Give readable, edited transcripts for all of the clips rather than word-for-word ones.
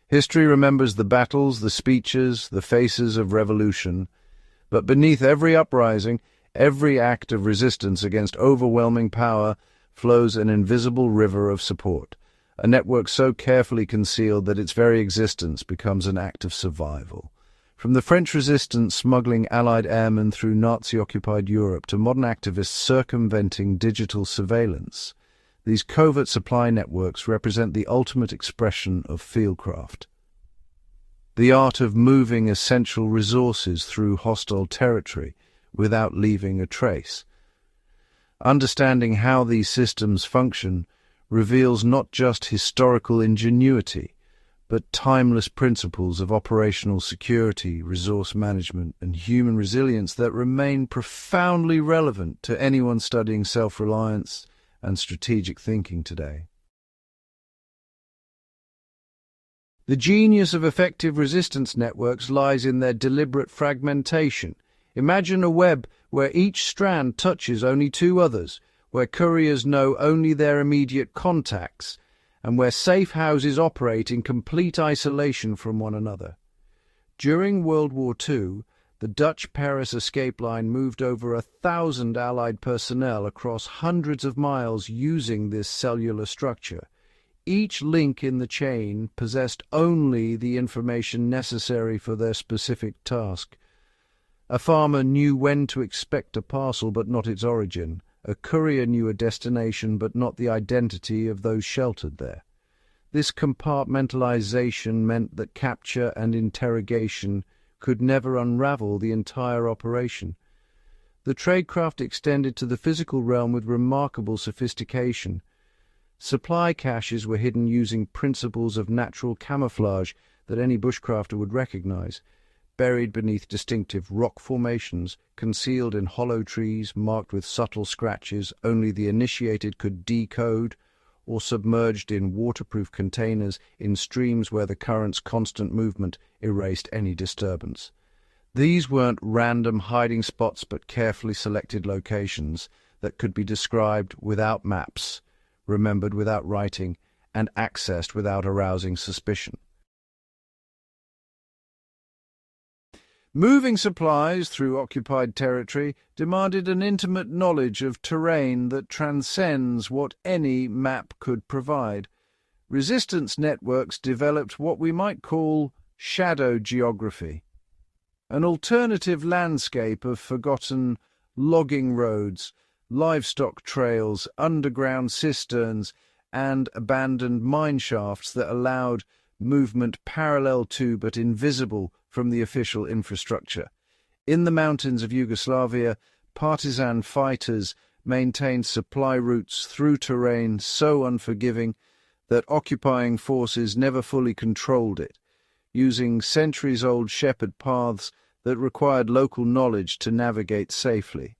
History remembers the battles, the speeches, the faces of revolution, but beneath every uprising, every act of resistance against overwhelming power flows an invisible river of support, a network so carefully concealed that its very existence becomes an act of survival. From the French resistance smuggling Allied airmen through Nazi-occupied Europe to modern activists circumventing digital surveillance, these covert supply networks represent the ultimate expression of fieldcraft. The art of moving essential resources through hostile territory without leaving a trace. Understanding how these systems function reveals not just historical ingenuity, but timeless principles of operational security, resource management, and human resilience that remain profoundly relevant to anyone studying self-reliance and strategic thinking today. The genius of effective resistance networks lies in their deliberate fragmentation. Imagine a web where each strand touches only two others, where couriers know only their immediate contacts, and where safe houses operate in complete isolation from one another. During World War II, the Dutch Paris escape line moved over 1,000 Allied personnel across hundreds of miles using this cellular structure. Each link in the chain possessed only the information necessary for their specific task. A farmer knew when to expect a parcel but not its origin. A courier knew a destination but not the identity of those sheltered there. This compartmentalization meant that capture and interrogation could never unravel the entire operation. The tradecraft extended to the physical realm with remarkable sophistication. Supply caches were hidden using principles of natural camouflage that any bushcrafter would recognize, buried beneath distinctive rock formations, concealed in hollow trees marked with subtle scratches only the initiated could decode, or submerged in waterproof containers in streams where the current's constant movement erased any disturbance. These weren't random hiding spots but carefully selected locations that could be described without maps, remembered without writing, and accessed without arousing suspicion. Moving supplies through occupied territory demanded an intimate knowledge of terrain that transcends what any map could provide. Resistance networks developed what we might call shadow geography, an alternative landscape of forgotten logging roads, livestock trails, underground cisterns, and abandoned mine shafts that allowed movement parallel to but invisible from the official infrastructure. In the mountains of Yugoslavia, partisan fighters maintained supply routes through terrain so unforgiving that occupying forces never fully controlled it, using centuries-old shepherd paths that required local knowledge to navigate safely.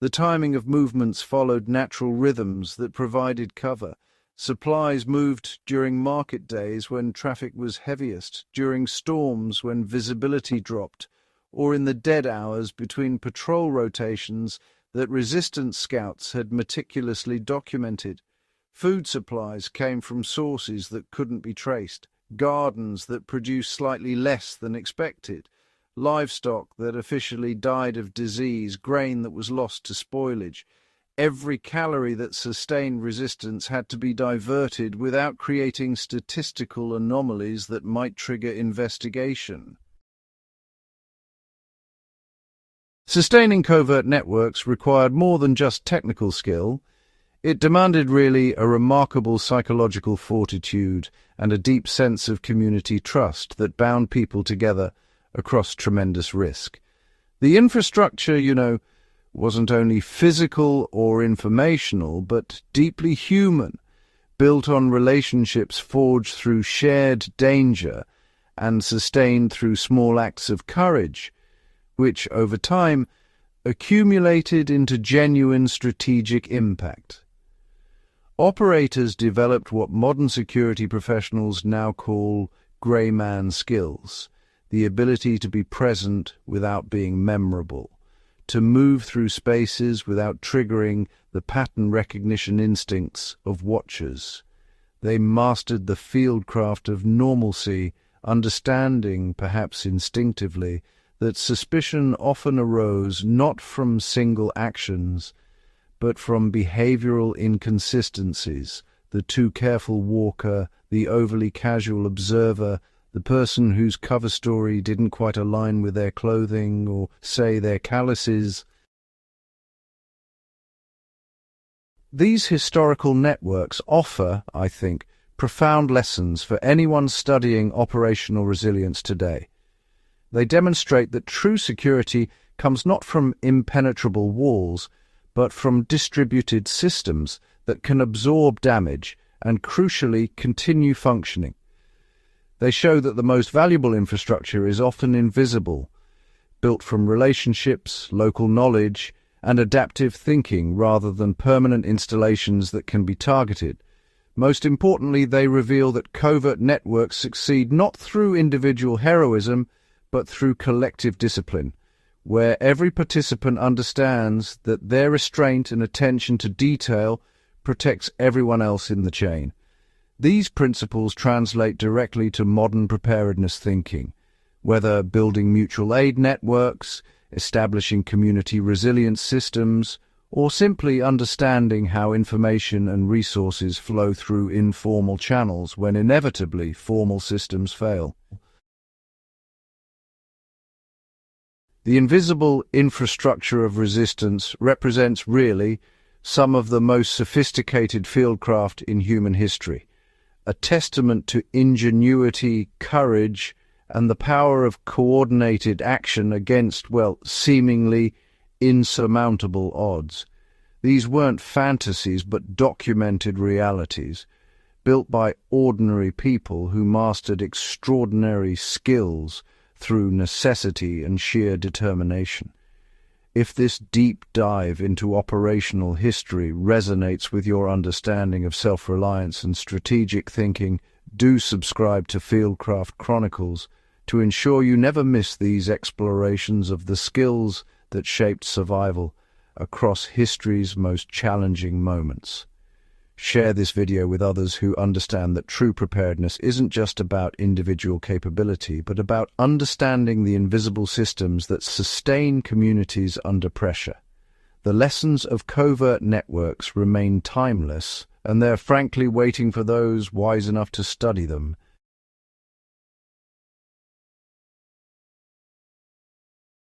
The timing of movements followed natural rhythms that provided cover. Supplies moved during market days when traffic was heaviest, during storms when visibility dropped, or in the dead hours between patrol rotations that resistance scouts had meticulously documented. Food supplies came from sources that couldn't be traced, gardens that produced slightly less than expected, livestock that officially died of disease, grain that was lost to spoilage. Every calorie that sustained resistance had to be diverted without creating statistical anomalies that might trigger investigation. Sustaining covert networks required more than just technical skill. It demanded really a remarkable psychological fortitude and a deep sense of community trust that bound people together across tremendous risk. The infrastructure, wasn't only physical or informational, but deeply human, built on relationships forged through shared danger and sustained through small acts of courage, which, over time, accumulated into genuine strategic impact. Operators developed what modern security professionals now call grey man skills, the ability to be present without being memorable, to move through spaces without triggering the pattern recognition instincts of watchers. They mastered the fieldcraft of normalcy, understanding, perhaps instinctively, that suspicion often arose not from single actions, but from behavioral inconsistencies. The too careful walker, the overly casual observer, the person whose cover story didn't quite align with their clothing or, say, their calluses. These historical networks offer, I think, profound lessons for anyone studying operational resilience today. They demonstrate that true security comes not from impenetrable walls, but from distributed systems that can absorb damage and, crucially, continue functioning. They show that the most valuable infrastructure is often invisible, built from relationships, local knowledge, and adaptive thinking rather than permanent installations that can be targeted. Most importantly, they reveal that covert networks succeed not through individual heroism, but through collective discipline, where every participant understands that their restraint and attention to detail protects everyone else in the chain. These principles translate directly to modern preparedness thinking, whether building mutual aid networks, establishing community resilience systems, or simply understanding how information and resources flow through informal channels when inevitably formal systems fail. The invisible infrastructure of resistance represents really some of the most sophisticated fieldcraft in human history, a testament to ingenuity, courage, and the power of coordinated action against, well, seemingly insurmountable odds. These weren't fantasies but documented realities, built by ordinary people who mastered extraordinary skills through necessity and sheer determination. If this deep dive into operational history resonates with your understanding of self-reliance and strategic thinking, do subscribe to Fieldcraft Chronicles to ensure you never miss these explorations of the skills that shaped survival across history's most challenging moments. Share this video with others who understand that true preparedness isn't just about individual capability, but about understanding the invisible systems that sustain communities under pressure. The lessons of covert networks remain timeless, and they're frankly waiting for those wise enough to study them.